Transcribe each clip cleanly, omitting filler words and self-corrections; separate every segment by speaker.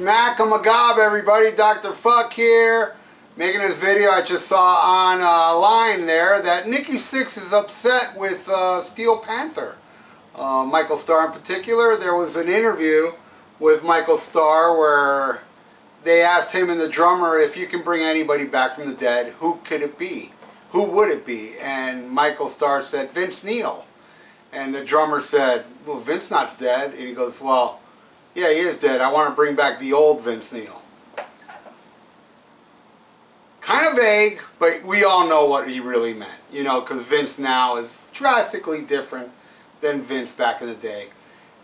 Speaker 1: Mack-a-magob, everybody. Dr. FUKK here, making this video. I just saw online there that NIKKI SIXX is upset with Steel Panther. Michael Starr in particular. There was an interview with Michael Starr where they asked him and the drummer, if you can bring anybody back from the dead, who could it be? Who would it be? And Michael Starr said, Vince Neil. And the drummer said, well, Vince not dead. And he goes, well, yeah, he is dead. I want to bring back the old Vince Neil. Kind of vague, but we all know what he really meant. You know, because Vince now is drastically different than Vince back in the day.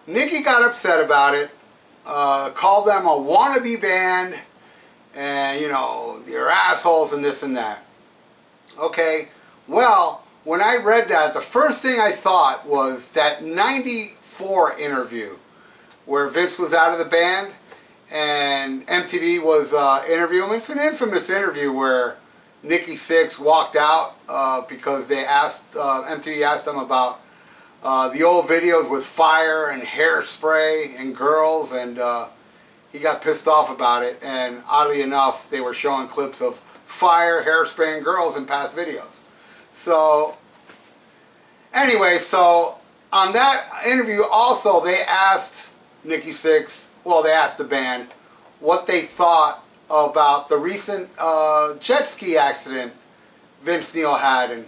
Speaker 1: NIKKI got upset about it, called them a wannabe band, and, you know, they're assholes and this and that. Okay, well, when I read that, the first thing I thought was that '94 interview where Vince was out of the band and MTV was interviewing him. It's an infamous interview where NIKKI SIXX walked out because they asked, MTV asked them about the old videos with fire and hairspray and girls, and he got pissed off about it. And oddly enough, they were showing clips of fire, hairspray, and girls in past videos. So anyway, so on that interview also they asked NIKKI SIXX, well, they asked the band what they thought about the recent jet ski accident Vince Neil had, and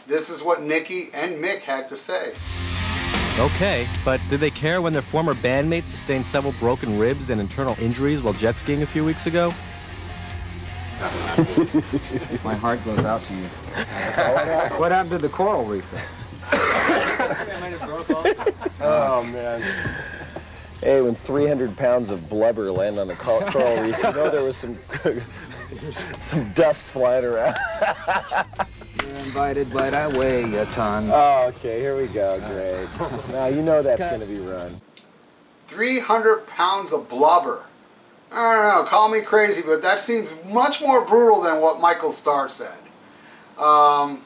Speaker 1: this is what NIKKI and Mick had to say.
Speaker 2: Okay, but did they care when their former bandmates sustained several broken ribs and internal injuries while jet skiing a few weeks ago?
Speaker 3: My heart goes out to you. That's all I got. What happened to the coral reef?
Speaker 4: Oh, man. Hey, when 300 pounds of blubber land on the coral reef, you know there was some dust flying around.
Speaker 3: You're invited, but I weigh a ton.
Speaker 4: Oh, okay, here we go, great. Now you know that's going to be run.
Speaker 1: 300 pounds of blubber. I don't know, call me crazy, but that seems much more brutal than what Michael Starr said. You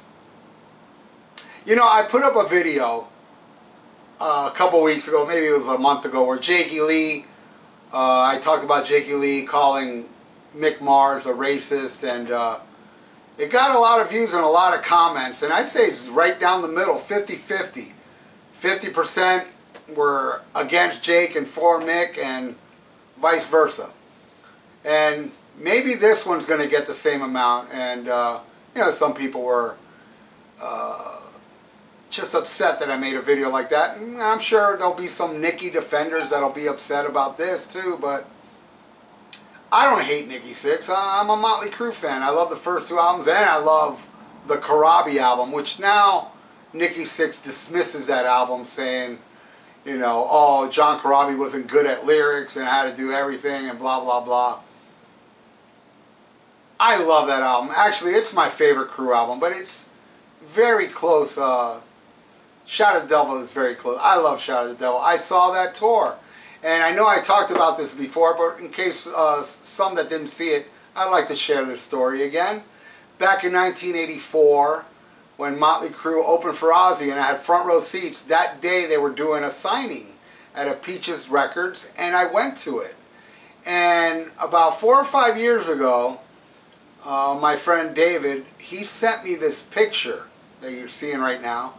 Speaker 1: know, I put up a video a couple weeks ago, maybe it was a month ago, where Jakey Lee, I talked about Jakey Lee calling Mick Mars a racist, and it got a lot of views and a lot of comments, and I'd say it's right down the middle, 50-50. 50% were against Jake and for Mick, and vice versa. And maybe this one's going to get the same amount, and you know, some people were just upset that I made a video like that, and I'm sure there'll be some NIKKI defenders that'll be upset about this too, but I don't hate NIKKI SIXX. I'm a Motley Crue fan. I love the first two albums, and I love the Karabi album, which now NIKKI SIXX dismisses that album, saying, you know, oh, John Corabi wasn't good at lyrics and had to do everything and blah, blah, blah. I love that album. Actually, it's my favorite Crue album, but it's very close. Shout at the Devil is very close. I love Shout at the Devil. I saw that tour. And I know I talked about this before, but in case some that didn't see it, I'd like to share this story again. Back in 1984, when Motley Crue opened for Ozzy and I had front row seats, that day they were doing a signing at a Peaches Records, and I went to it. And about 4 or 5 years ago, my friend David, he sent me this picture that you're seeing right now,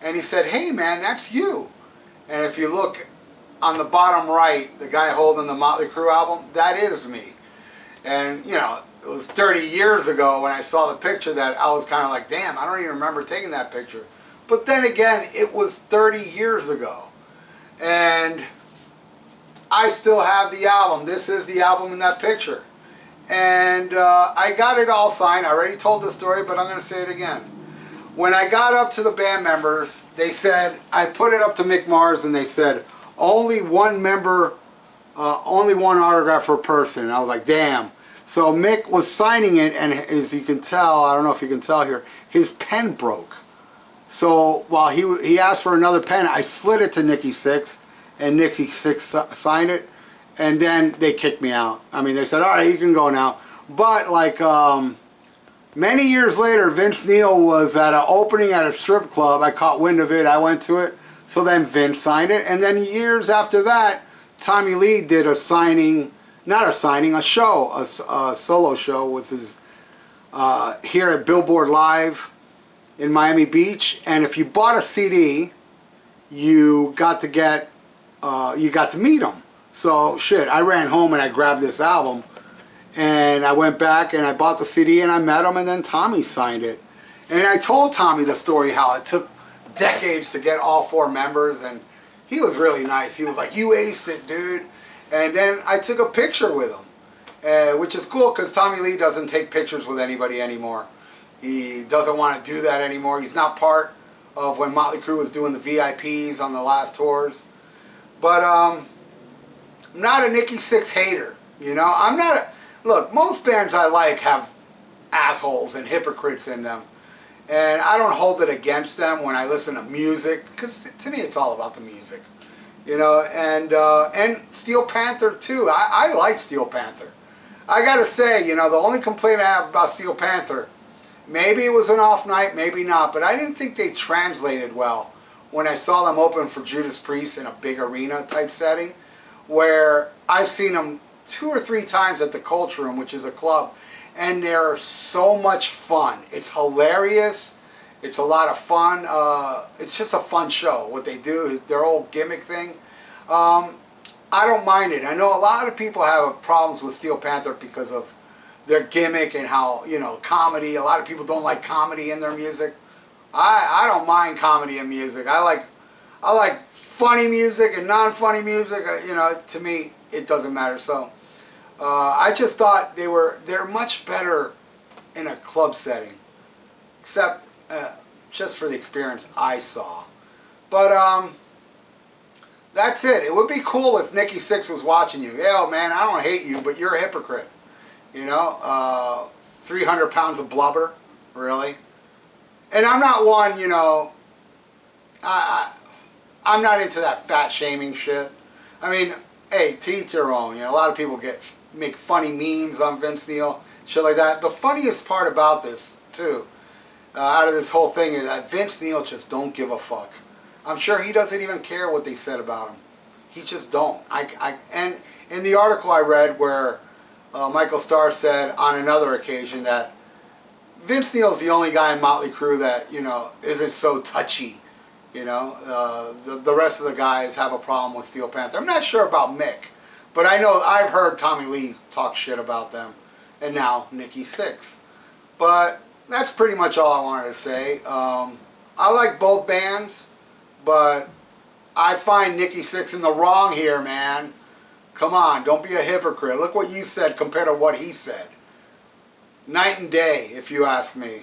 Speaker 1: and he said, hey man, that's you. And if you look on the bottom right, the guy holding the Motley Crue album, that is me. And you know, it was 30 years ago when I saw the picture that I was kind of like, damn, I don't even remember taking that picture. But then again, it was 30 years ago. And I still have the album. This is the album in that picture. And I got it all signed. I already told the story, but I'm going to say it again. When I got up to the band members, they said, I put it up to Mick Mars, and they said, only one member, only one autograph per person. And I was like, damn. So Mick was signing it, and as you can tell, I don't know if you can tell here, his pen broke. So while he asked for another pen, I slid it to NIKKI SIXX, and NIKKI SIXX signed it, and then they kicked me out. I mean, they said, all right, you can go now. But like many years later, Vince Neil was at an opening at a strip club. I caught wind of it. I went to it. So then Vince signed it. And then years after that, Tommy Lee did a signing not a signing, a show, a solo show with his here at Billboard Live in Miami Beach. And if you bought a CD, you got to meet him. So shit, I ran home and I grabbed this album, and I went back and I bought the CD and I met him, and then Tommy signed it. And I told Tommy the story how it took decades to get all 4 members, and he was really nice. He was like, "You aced it, dude." And then I took a picture with him, which is cool because Tommy Lee doesn't take pictures with anybody anymore. He doesn't want to do that anymore. He's not part of when Motley Crue was doing the VIPs on the last tours. But I'm not a NIKKI SIXX hater, you know. I'm not a... Look, most bands I like have assholes and hypocrites in them. And I don't hold it against them when I listen to music, because to me it's all about the music. You know, and Steel Panther too. I like Steel Panther. I gotta say, you know, the only complaint I have about Steel Panther, maybe it was an off night, maybe not, but I didn't think they translated well when I saw them open for Judas Priest in a big arena type setting, where I've seen them 2 or 3 times at the Culture Room, which is a club, and they're so much fun. It's hilarious. It's a lot of fun. It's just a fun show. What they do is their old gimmick thing. I don't mind it. I know a lot of people have problems with Steel Panther because of their gimmick and how, you know, comedy. A lot of people don't like comedy in their music. I don't mind comedy in music. I like funny music and non-funny music. You know, to me, it doesn't matter. So I just thought they're much better in a club setting, except just for the experience I saw. But that's it. It would be cool if NIKKI SIXX was watching you. Yeah, man, I don't hate you, but you're a hypocrite. You know, 300 pounds of blubber, really. And I'm not one, you know, I'm not into that fat shaming shit. I mean, hey, to each their own. You know, a lot of people make funny memes on Vince Neil, shit like that. The funniest part about this, too, out of this whole thing is that Vince Neil just don't give a fuck. I'm sure he doesn't even care what they said about him. He just don't. And in the article I read where Michael Starr said on another occasion that Vince Neil's the only guy in Motley Crue that, you know, isn't so touchy. You know, the rest of the guys have a problem with Steel Panther. I'm not sure about Mick, but I know I've heard Tommy Lee talk shit about them, and now NIKKI SIXX. But that's pretty much all I wanted to say. I like both bands, but I find NIKKI SIXX in the wrong here, man. Come on, don't be a hypocrite. Look what you said compared to what he said. Night and day, if you ask me.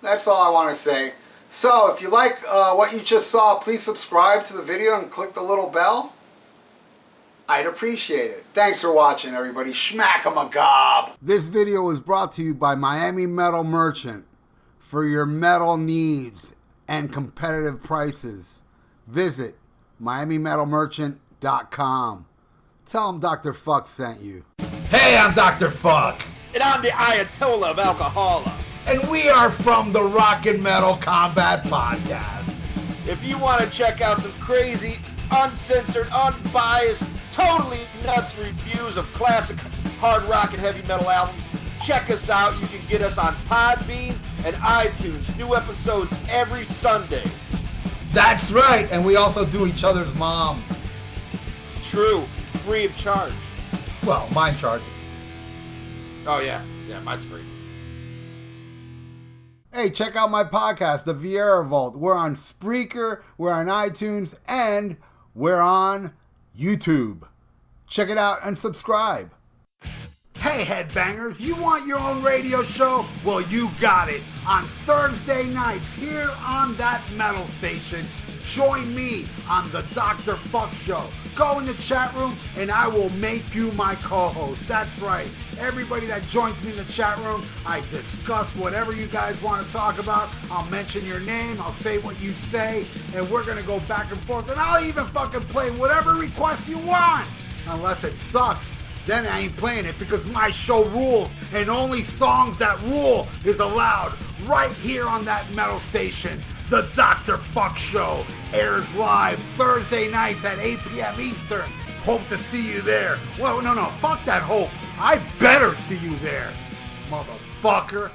Speaker 1: That's all I want to say. So, if you like what you just saw, please subscribe to the video and click the little bell. I'd appreciate it. Thanks for watching, everybody. Schmack-a-ma-gob. This video was brought to you by Miami Metal Merchant. For your metal needs and competitive prices, visit MiamiMetalMerchant.com. Tell them Dr. FUKK sent you. Hey, I'm Dr. FUKK.
Speaker 5: And I'm the Ayatollah of Alcohola.
Speaker 1: And we are from the Rock and Metal Combat Podcast.
Speaker 5: If you want to check out some crazy, uncensored, unbiased, totally nuts reviews of classic hard rock and heavy metal albums, check us out. You can get us on Podbean and iTunes. New episodes every Sunday.
Speaker 1: That's right. And we also do each other's moms.
Speaker 5: True. Free of charge.
Speaker 1: Well, mine charges.
Speaker 5: Oh, yeah. Yeah, mine's free.
Speaker 1: Hey, check out my podcast, The Vieira Vault. We're on Spreaker, we're on iTunes, and we're on YouTube. Check it out and subscribe. Hey, headbangers, you want your own radio show? Well, you got it. On Thursday nights here on that metal station, join me on the Dr. FUKK Show. Go in the chat room and I will make you my co-host. That's right. Everybody that joins me in the chat room, I discuss whatever you guys want to talk about. I'll mention your name, I'll say what you say, and we're going to go back and forth. And I'll even fucking play whatever request you want. Unless it sucks, then I ain't playing it because my show rules. And only songs that rule is allowed right here on that metal station. The Dr. FUKK Show airs live Thursday nights at 8 p.m. Eastern,
Speaker 6: Hope to see you there. Well, no, fuck that hope. I better see you there, motherfucker.